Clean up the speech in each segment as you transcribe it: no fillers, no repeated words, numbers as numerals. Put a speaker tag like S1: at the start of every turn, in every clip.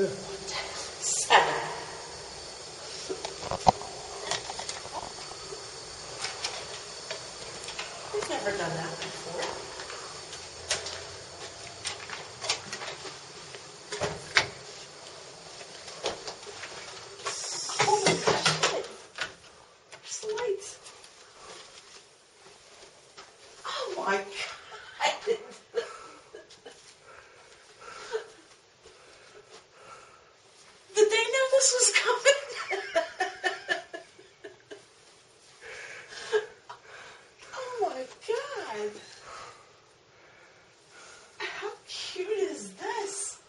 S1: 7. We've never done that before. Oh my gosh, look. There's lights. Oh my God. Did they know this was coming? Oh my God. How cute is this?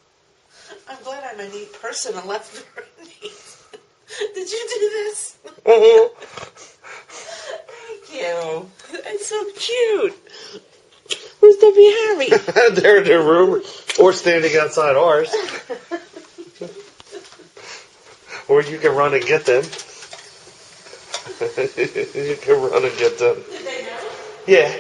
S1: I'm glad I'm a neat person and left very neat. Did you do this? Thank you. It's so cute. Where's Debbie Harry?
S2: They're in their room or standing outside ours. Or you can run and get them. You can run and get them.
S1: Did they know?
S2: Yeah.